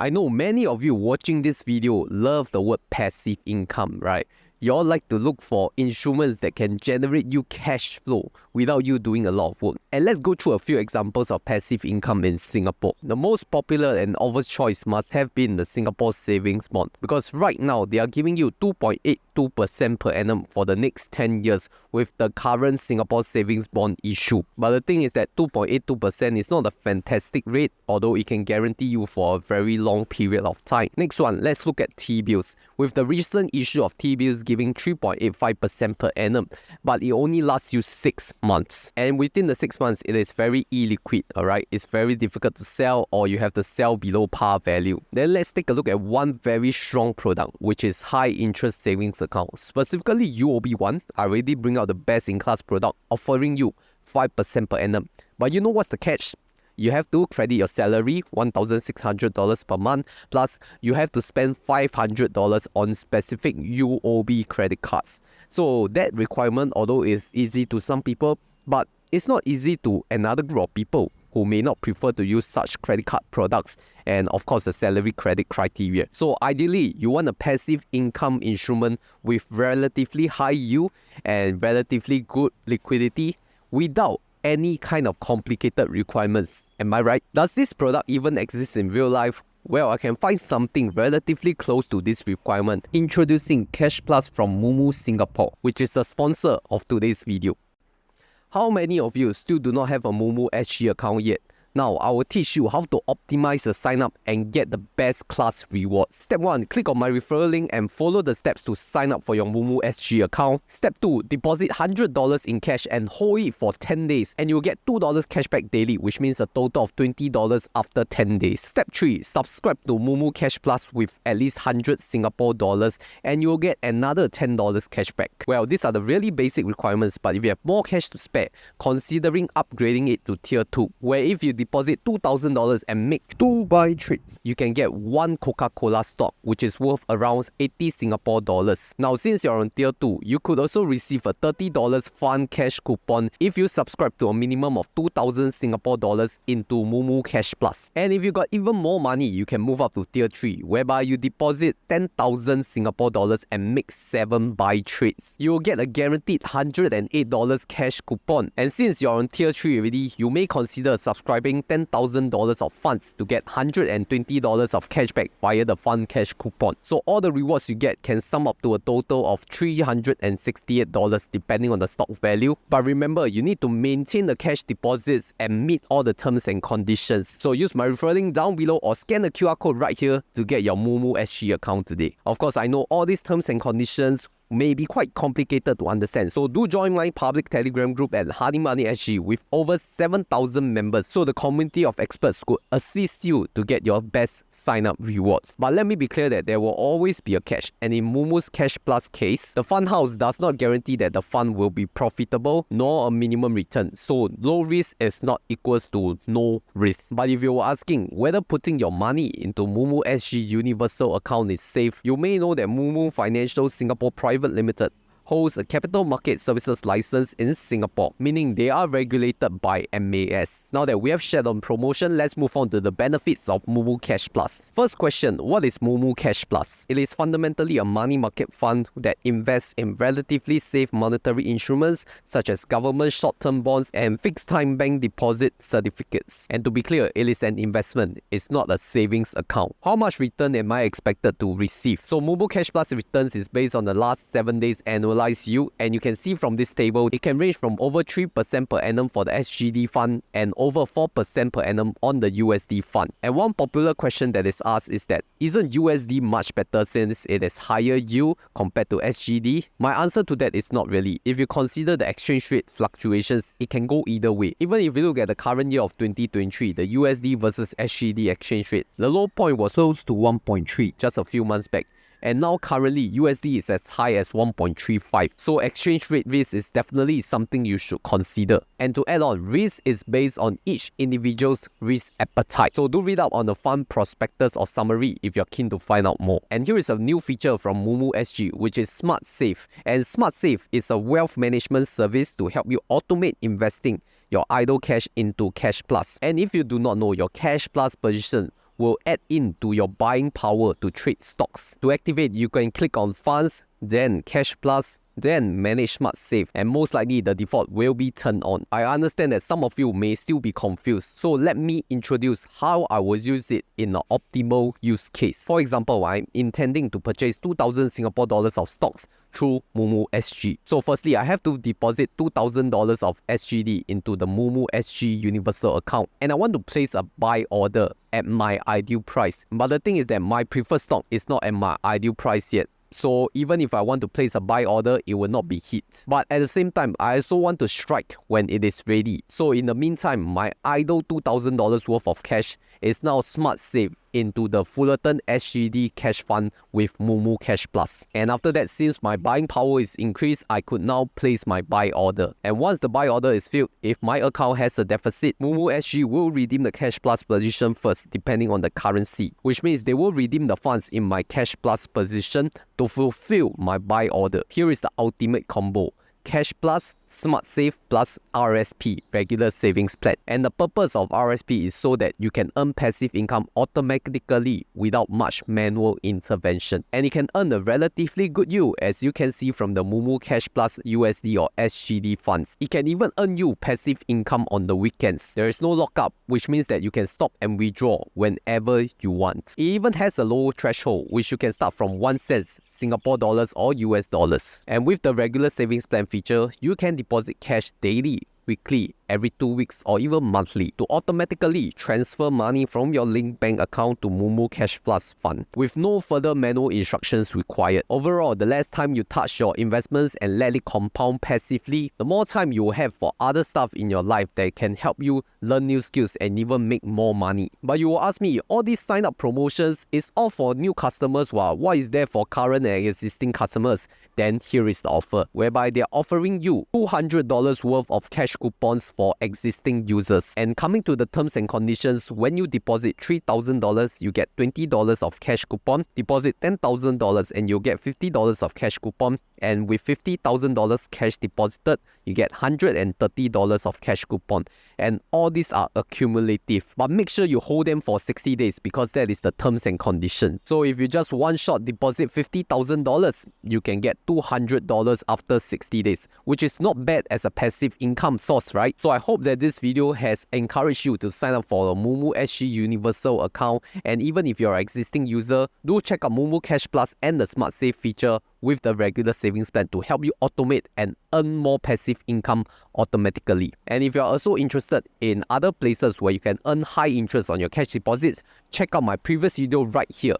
I know many of you watching this video love the word passive income, right? You all like to look for instruments that can generate you cash flow without you doing a lot of work. And let's go through a few examples of passive income in Singapore. The most popular and obvious choice must have been the Singapore Savings Bond, because right now they are giving you 2.82% per annum for the next 10 years with the current Singapore Savings Bond issue. But the thing is that 2.82% is not a fantastic rate, although it can guarantee you for a very long period of time. Next one, let's look at T-bills. With the recent issue of T-bills giving 3.85% per annum, but it only lasts you 6 months. And within the 6 months, it is very illiquid, alright? It's very difficult to sell, or you have to sell below par value. Then let's take a look at one very strong product, which is high interest savings account. Specifically UOB1, I already bring out the best in class product, offering you 5% per annum. But you know what's the catch? You have to credit your salary, $1,600 per month, plus you have to spend $500 on specific UOB credit cards. So that requirement, although it's easy to some people, but it's not easy to another group of people who may not prefer to use such credit card products and of course the salary credit criteria. So ideally, you want a passive income instrument with relatively high yield and relatively good liquidity without any kind of complicated requirements. Am I right? Does this product even exist in real life? Well, I can find something relatively close to this requirement. Introducing Cash Plus from Moomoo Singapore, which is the sponsor of today's video. How many of you still do not have a Moomoo SG account yet? Now, I will teach you how to optimize the sign up and get the best class rewards. Step 1, click on my referral link and follow the steps to sign up for your Moomoo SG account. Step 2, deposit $100 in cash and hold it for 10 days and you'll get $2 cashback daily, which means a total of $20 after 10 days. Step 3, subscribe to Moomoo Cash Plus with at least 100 Singapore dollars and you'll get another $10 cashback. Well, these are the really basic requirements, but if you have more cash to spare, considering upgrading it to Tier 2, where if you deposit $2,000 and make 2 buy trades, you can get 1 Coca-Cola stock, which is worth around 80 Singapore dollars. Now, since you're on Tier 2, you could also receive a $30 fun cash coupon if you subscribe to a minimum of 2,000 Singapore dollars into Moomoo Cash Plus. And if you got even more money, you can move up to Tier 3, whereby you deposit 10,000 Singapore dollars and make 7 buy trades. You will get a guaranteed $108 cash coupon. And since you're on Tier 3 already, you may consider subscribing $10,000 of funds to get $120 of cashback via the fun cash coupon. So all the rewards you get can sum up to a total of $368 depending on the stock value. But remember, you need to maintain the cash deposits and meet all the terms and conditions. So use my referral link down below or scan the QR code right here to get your Moomoo SG account today. Of course, I know all these terms and conditions may be quite complicated to understand, so do join my public Telegram group at Honey Money SG with over 7,000 members, so the community of experts could assist you to get your best sign-up rewards. But let me be clear that there will always be a catch, and in Moomoo's Cash Plus case, the fund house does not guarantee that the fund will be profitable nor a minimum return, so low risk is not equals to no risk. But if you were asking whether putting your money into Moomoo SG Universal account is safe, you may know that Moomoo Financial Singapore Private Limited holds a capital market services license in Singapore, meaning they are regulated by MAS. Now that we have shared on promotion, let's move on to the benefits of Moomoo Cash Plus. First question, what is Moomoo Cash Plus? It is fundamentally a money market fund that invests in relatively safe monetary instruments such as government short-term bonds and fixed-time bank deposit certificates. And to be clear, it is an investment, it's not a savings account. How much return am I expected to receive? So Moomoo Cash Plus returns is based on the last 7 days annualized yield, and you can see from this table it can range from over 3% per annum for the SGD fund and over 4% per annum on the USD fund. And one popular question that is asked is that, isn't USD much better since it is higher yield compared to SGD? My answer to that is not really. If you consider the exchange rate fluctuations, it can go either way. Even if you look at the current year of 2023, the USD versus SGD exchange rate, the low point was close to 1.3 just a few months back. And now currently USD is as high as 1.35. So exchange rate risk is definitely something you should consider. And to add on, risk is based on each individual's risk appetite. So do read up on the fund prospectus or summary if you're keen to find out more. And here is a new feature from Moomoo SG, which is SmartSave. And SmartSave is a wealth management service to help you automate investing your idle cash into Cash Plus. And if you do not know, your Cash Plus position will add into your buying power to trade stocks. To activate, you can click on Funds, then Cash Plus, then manage SmartSave, and most likely the default will be turned on. I understand that some of you may still be confused, so let me introduce how I will use it in an optimal use case. For example, I'm intending to purchase 2,000 Singapore dollars of stocks through Moomoo SG. So firstly, I have to deposit $2,000 of SGD into the Moomoo SG Universal account, and I want to place a buy order at my ideal price. But the thing is that my preferred stock is not at my ideal price yet. So even if I want to place a buy order, it will not be hit. But at the same time, I also want to strike when it is ready. So in the meantime, my idle $2,000 worth of cash is now SmartSave into the Fullerton SGD cash fund with Moomoo Cash Plus. And after that, since my buying power is increased, I could now place my buy order. And once the buy order is filled, if my account has a deficit, Moomoo SG will redeem the Cash Plus position first, depending on the currency, which means they will redeem the funds in my Cash Plus position to fulfill my buy order. Here is the ultimate combo: Cash Plus, SmartSave plus RSP, regular savings plan. And the purpose of RSP is so that you can earn passive income automatically without much manual intervention. And it can earn a relatively good yield, as you can see from the Moomoo Cash Plus USD or SGD funds. It can even earn you passive income on the weekends. There is no lockup, which means that you can stop and withdraw whenever you want. It even has a low threshold, which you can start from 1 cent, Singapore dollars or US dollars. And with the regular savings plan feature, you can deposit cash daily, weekly, every 2 weeks, or even monthly to automatically transfer money from your linked bank account to Moomoo Cash Plus fund with no further manual instructions required. Overall, the less time you touch your investments and let it compound passively, the more time you will have for other stuff in your life that can help you learn new skills and even make more money. But you will ask me, all these sign up promotions is all for new customers, while what is there for current and existing customers? Then here is the offer, whereby they are offering you $200 worth of cash coupons for existing users. And coming to the terms and conditions, when you deposit $3,000, you get $20 of cash coupon. Deposit $10,000 and you'll get $50 of cash coupon. And with $50,000 cash deposited, you get $130 of cash coupon. And all these are accumulative. But make sure you hold them for 60 days because that is the terms and conditions. So if you just one shot deposit $50,000, you can get $200 after 60 days, which is not bad as a passive income source, right? So I hope that this video has encouraged you to sign up for a Moomoo SG Universal account. And even if you're an existing user, do check out Moomoo Cash Plus and the SmartSave feature with the regular savings plan to help you automate and earn more passive income automatically. And if you're also interested in other places where you can earn high interest on your cash deposits, check out my previous video right here.